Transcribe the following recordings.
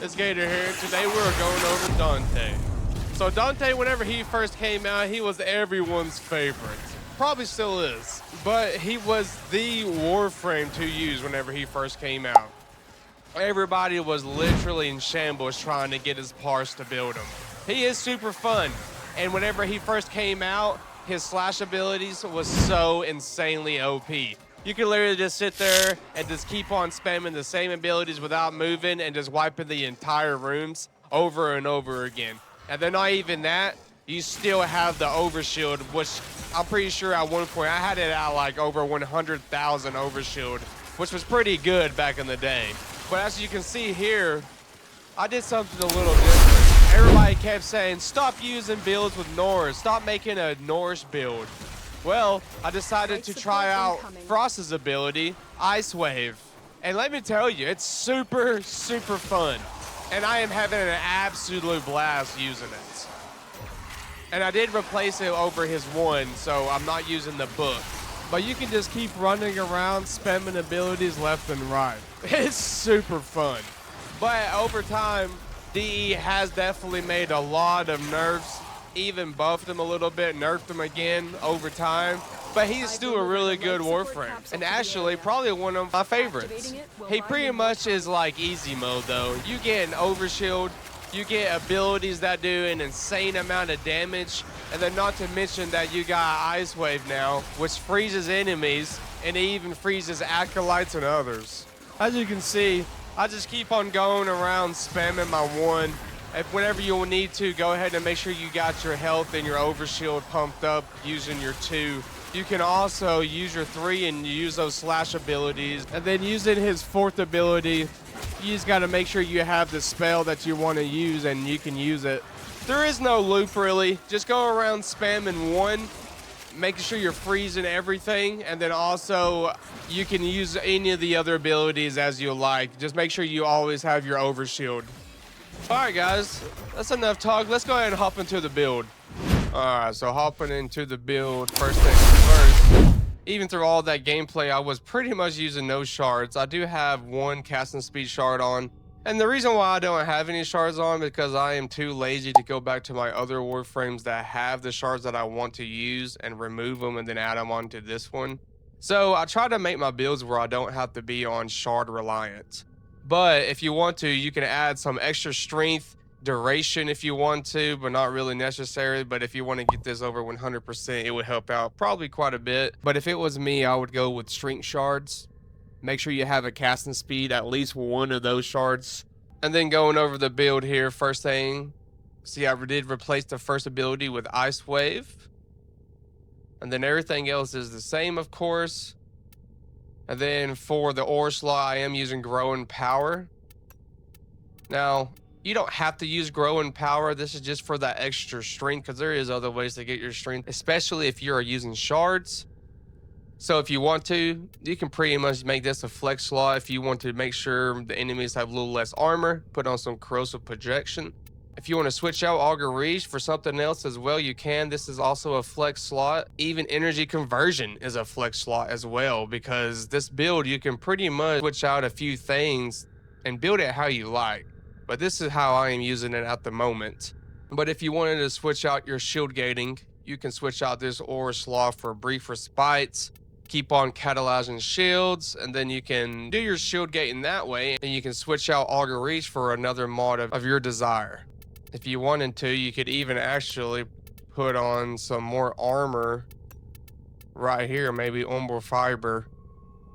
It's Gator here. Today we're going over Dante. So Dante, whenever he first came out, he was everyone's favorite. Probably still is. But he was the Warframe to use whenever he first came out. Everybody was literally in shambles trying to get his parts to build him. He is super fun. And whenever he first came out, his slash abilities was so insanely OP. You can literally just sit there and just keep on spamming the same abilities without moving and just wiping the entire rooms over and over again. And then not even that, you still have the overshield, which I'm pretty sure at one point I had it at like over 100,000 overshield, which was pretty good back in the day. But as you can see here, I did something a little different. Everybody kept saying, stop using builds with Norse, stop making a Norse build. Well, I decided to try out Frost's ability, Ice Wave. And let me tell you, it's super, super fun. And I am having an absolute blast using it. And I did replace it over his one, so I'm not using the book. But you can just keep running around, spamming abilities left and right. It's super fun. But over time, DE has definitely made a lot of nerfs, even buffed him a little bit, nerfed him again over time. But he's still a really good Warframe, and actually probably one of my favorites. He pretty much is like easy mode though. You get an overshield, you get abilities that do an insane amount of damage, and then not to mention that you got Ice Wave now, which freezes enemies, and it even freezes acolytes and others. As you can see, I just keep on going around spamming my one. If whenever you will need to, go ahead and make sure you got your health and your overshield pumped up using your 2. You can also use your 3 and use those slash abilities. And then using his 4th ability, you just got to make sure you have the spell that you want to use and you can use it. There is no loop really. Just go around spamming 1, making sure you're freezing everything, and then also you can use any of the other abilities as you like. Just make sure you always have your overshield. All right, guys, that's enough talk. Let's go ahead and hop into the build. All right, so hopping into the build, first things first. Even through all that gameplay, I was pretty much using no shards. I do have one casting speed shard on. And the reason why I don't have any shards on is because I am too lazy to go back to my other Warframes that have the shards that I want to use and remove them and then add them onto this one. So I try to make my builds where I don't have to be on shard reliant. But if you want to, you can add some extra strength, duration if you want to, but not really necessary. But if you want to get this over 100%, it would help out probably quite a bit. But if it was me, I would go with strength shards. Make sure you have a casting speed, at least one of those shards. And then going over the build here, first thing, see I did replace the first ability with Ice Wave. And then everything else is the same, of course. And then for the ore slot, I am using Growing Power. Now, you don't have to use Growing Power. This is just for that extra strength, because there is other ways to get your strength, especially if you're using shards. So if you want to, you can pretty much make this a flex slot. If you want to make sure the enemies have a little less armor, put on some corrosive projection. If you want to switch out Augur Reach for something else as well, you can. This is also a flex slot. Even energy conversion is a flex slot as well, because this build, you can pretty much switch out a few things and build it how you like. But this is how I am using it at the moment. But if you wanted to switch out your shield gating, you can switch out this ore slot for brief respites, keep on catalyzing shields, and then you can do your shield gating that way, and you can switch out Augur Reach for another mod of your desire. If you wanted to, you could even actually put on some more armor right here, maybe Umbral Fiber,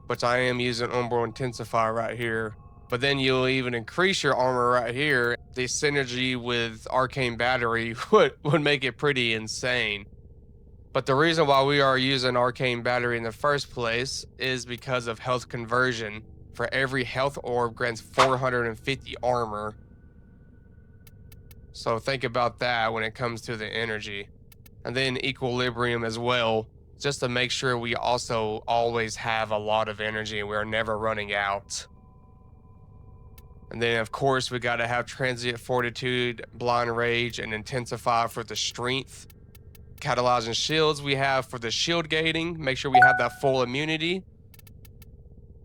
which I am using Umbral Intensify right here. But then you'll even increase your armor right here. The synergy with Arcane Battery would make it pretty insane. But the reason why we are using Arcane Battery in the first place is because of health conversion. For every health orb grants 450 armor. So think about that when it comes to the energy. And then equilibrium as well, just to make sure we also always have a lot of energy and we're never running out. And then of course we gotta have transient fortitude, blind rage, and intensify for the strength. Catalyzing shields we have for the shield gating, make sure we have that full immunity.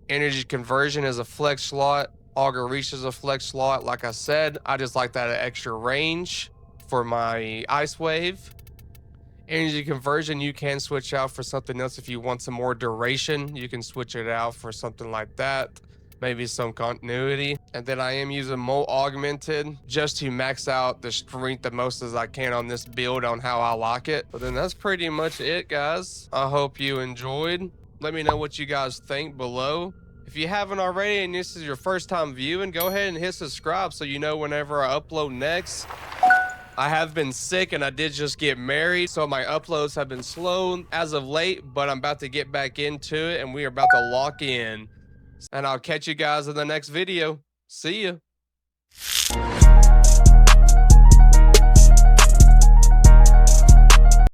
Energy conversion is a flex slot. Auger reaches a flex slot. Like I said, I just like that extra range for my ice wave. Energy conversion, you can switch out for something else. If you want some more duration, you can switch it out for something like that. Maybe some continuity. And then I am using Molt Augmented just to max out the strength the most as I can on this build on how I like it. But then that's pretty much it, guys. I hope you enjoyed. Let me know what you guys think below. If you haven't already and this is your first time viewing, go ahead and hit subscribe so you know whenever I upload next. I have been sick and I did just get married, so my uploads have been slow as of late, but I'm about to get back into it and we are about to lock in. And I'll catch you guys in the next video. See ya.